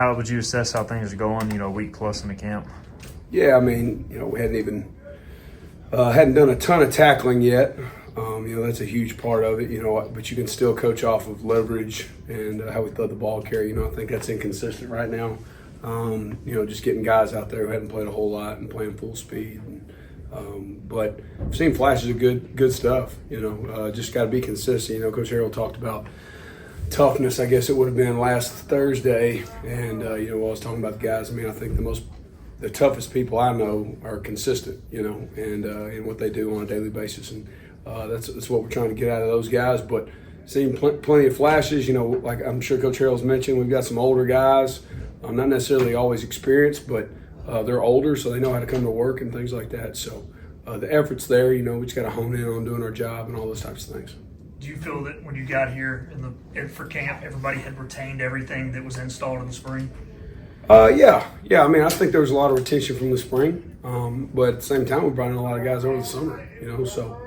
How would you assess how things are going, a week plus in the camp? Yeah, I mean, we hadn't done a ton of tackling yet. That's a huge part of it, but you can still coach off of leverage and how we throw the ball carry. I think that's inconsistent right now. Just getting guys out there who hadn't played a whole lot and playing full speed. But I've seen flashes of good stuff, just got to be consistent. Coach Harrell talked about toughness, I guess it would have been last Thursday. And, while I was talking about the guys, I think the toughest people I know are consistent, and in what they do on a daily basis. And that's what we're trying to get out of those guys. But seeing plenty of flashes, like I'm sure Coach Harrell's mentioned, we've got some older guys, not necessarily always experienced, but they're older, so they know how to come to work and things like that. So the effort's there, we just got to hone in on doing our job and all those types of things. Do you feel that when you got here for camp, everybody had retained everything that was installed in the spring? Yeah. I think there was a lot of retention from the spring, but at the same time, we brought in a lot of guys over the summer. So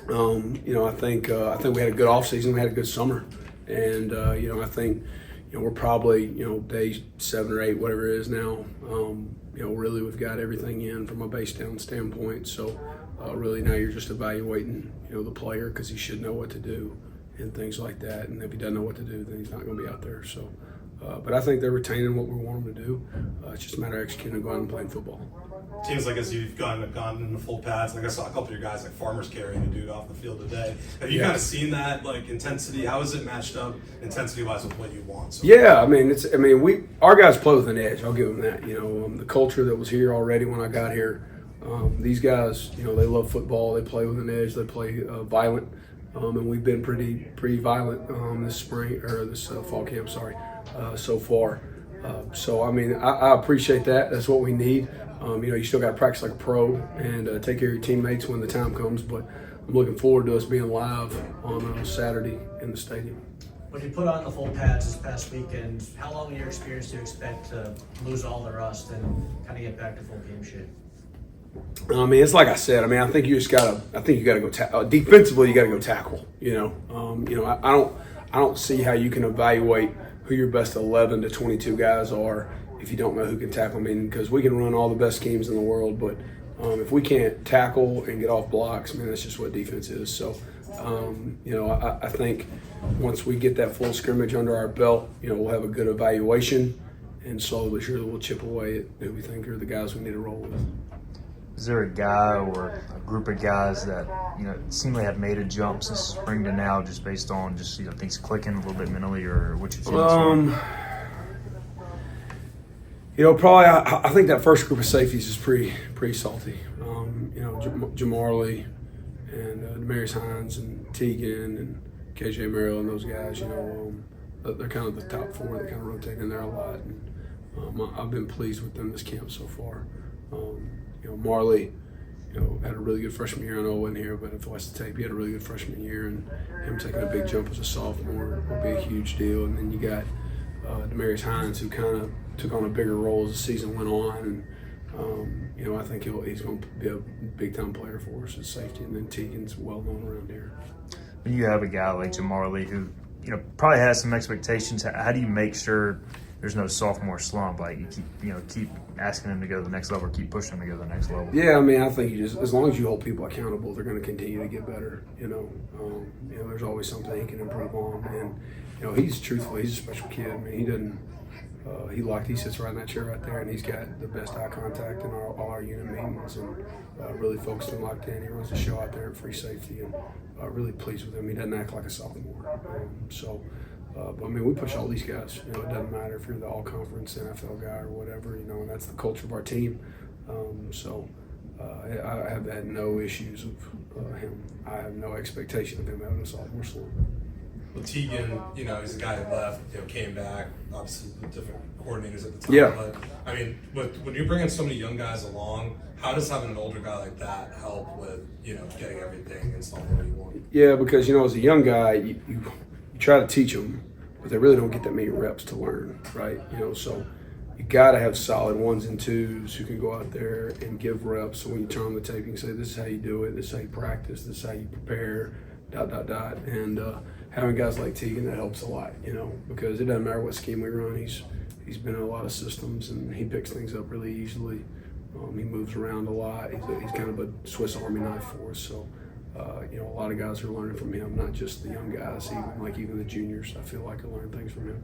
I think we had a good offseason, we had a good summer, and I think we're probably day 7 or 8, whatever it is now. Really we've got everything in from a base down standpoint. So really now you're just evaluating the player, because he should know what to do and things like that. And if he doesn't know what to do, then he's not going to be out there. So. But I think they're retaining what we want them to do. It's just a matter of executing and going out and playing football. Seems like as you've gone into full pads, like I saw a couple of your guys like Farmers carrying a dude off the field today. Have you kind of seen that intensity? How is it matched up intensity-wise with what you want? So Our guys play with an edge. I'll give them that. The culture that was here already when I got here. These guys, they love football. They play with an edge. They play violent, and we've been pretty violent this spring or this fall camp. So far. I appreciate that. That's what we need. You still got to practice like a pro and take care of your teammates when the time comes. But I'm looking forward to us being live on Saturday in the stadium. When you put on the full pads this past weekend, how long in your experience do you expect to lose all the rust and kind of get back to full game shape? It's like I said. I think you gotta go defensively. You got to go tackle. I don't see how you can evaluate who your best 11 to 22 guys are if you don't know who can tackle. Because we can run all the best schemes in the world, but if we can't tackle and get off blocks, that's just what defense is. So, I think once we get that full scrimmage under our belt, we'll have a good evaluation, and slowly but surely we'll chip away at who we think are the guys we need to roll with. Is there a guy or a group of guys that, seemingly have made a jump since spring to now just based on things clicking a little bit mentally, or what you've seen? Probably I think that first group of safeties is pretty salty. Jamarly and Demarius Hines and Teagan and KJ Merrill and those guys, they're kind of the top 4 that kind of rotate in there a lot. And I've been pleased with them this camp so far. Marley, had a really good freshman year. I know I wasn't here, but if I watched the tape, he had a really good freshman year, and him taking a big jump as a sophomore will be a huge deal. And then you got Demarius Hines, who kind of took on a bigger role as the season went on, and I think he's going to be a big-time player for us at safety. And then Teagan's well-known around here. When you have a guy like Jamarly who, probably has some expectations, how do you make sure there's no sophomore slump? Like you keep asking him to go to the next level, or keep pushing him to go to the next level. Yeah, I think as long as you hold people accountable, they're going to continue to get better. There's always something he can improve on, and he's a special kid. He doesn't. He sits right in that chair right there, and he's got the best eye contact in all our unit meetings, and really focused and locked in. He runs the show out there at free safety, and really pleased with him. He doesn't act like a sophomore. But we push all these guys. It doesn't matter if you're the all-conference NFL guy or whatever, and that's the culture of our team. I have had no issues with him. I have no expectation of him having a sophomore slump. Well, Teagan, he's a guy who left, came back, obviously with different coordinators at the time. Yeah. But when you're bringing so many young guys along, how does having an older guy like that help with, getting everything installed the way you want? Yeah, because, as a young guy, you try to teach them, but they really don't get that many reps to learn, right? So you got to have solid 1s and 2s who can go out there and give reps. So when you turn on the tape, you can say, this is how you do it, this is how you practice, this is how you prepare, ... And having guys like Tegan, that helps a lot, because it doesn't matter what scheme we run. He's been in a lot of systems, and he picks things up really easily. He moves around a lot. He's kind of a Swiss Army knife for us. So, a lot of guys are learning from him, not just the young guys, even the juniors. I feel like I learn things from him.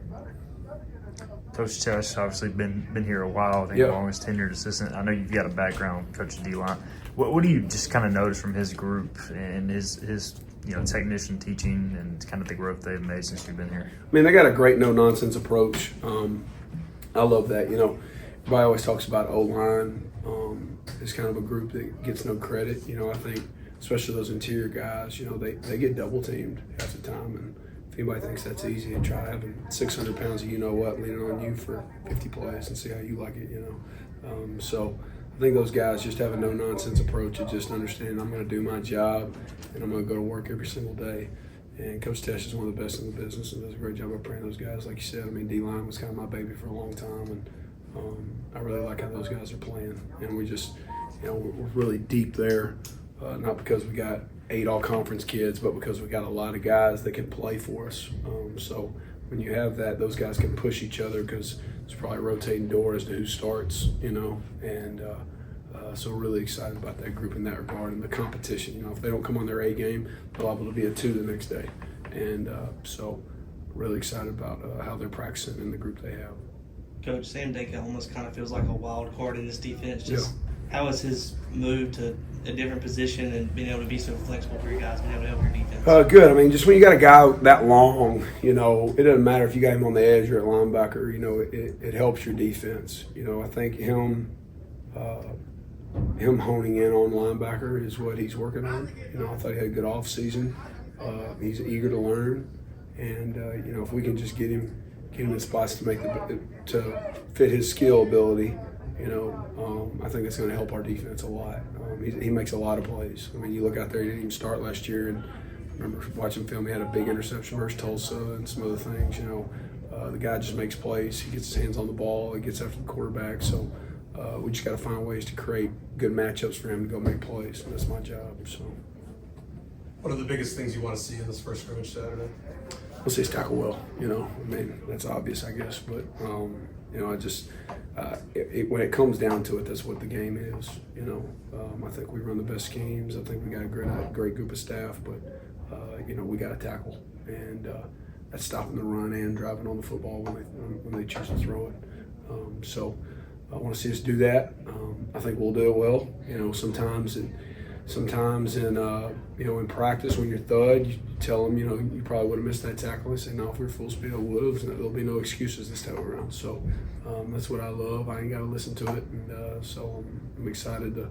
Coach Josh obviously been here a while. I think Yeah. the longest tenured assistant. I know you've got a background coaching D-line. What do you just kind of notice from his group and his technician teaching and kind of the growth they've made since you've been here? I mean, they got a great no-nonsense approach. I love that. Everybody always talks about O-line. It's kind of a group that gets no credit. I think especially those interior guys, they get double-teamed half the time. And if anybody thinks that's easy, to try having 600 pounds of leaning on you for 50 plays and see how you like it, So I think those guys just have a no-nonsense approach of just understanding I'm going to do my job and I'm going to go to work every single day. And Coach Tesh is one of the best in the business and does a great job of preparing those guys. Like you said, D-line was kind of my baby for a long time, and I really like how those guys are playing. And we just, we're really deep there, not because we got 8 all-conference kids, but because we got a lot of guys that can play for us. So when you have that, those guys can push each other because it's probably a rotating door as to who starts, and so we're really excited about that group in that regard and the competition. If they don't come on their A game, they'll be able to be a 2 the next day. And so really excited about how they're practicing and the group they have. Coach, Sam Daka almost kind of feels like a wild card in this defense. How is his move to a different position and being able to be so flexible for you guys, being able to help your defense? Good. Just when you got a guy that long, it doesn't matter if you got him on the edge or at linebacker, it helps your defense. I think him honing in on linebacker is what he's working on. I thought he had a good off season. He's eager to learn, and if we can just get him in spots to fit his skill ability, I think it's going to help our defense a lot. He makes a lot of plays. You look out there, he didn't even start last year, and I remember watching film. He had a big interception versus Tulsa and some other things. The guy just makes plays. He gets his hands on the ball. He gets after the quarterback. So we just got to find ways to create good matchups for him to go make plays, and that's my job. So, What are the biggest things you want to see in this first scrimmage Saturday? let's just tackle well. That's obvious, I guess. But when it comes down to it, that's what the game is. I think we run the best schemes. I think we got a great group of staff, but we got to tackle, and that's stopping the run and driving on the football when they choose to throw it. So I want to see us do that. I think we'll do it well. Sometimes in practice when you're thud, you tell them, you probably would have missed that tackle. They say, no, if we were full speed, I would have. There'll be no excuses this time around. So that's what I love. I ain't got to listen to it. And so I'm excited to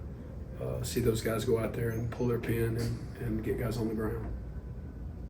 see those guys go out there and pull their pin and get guys on the ground.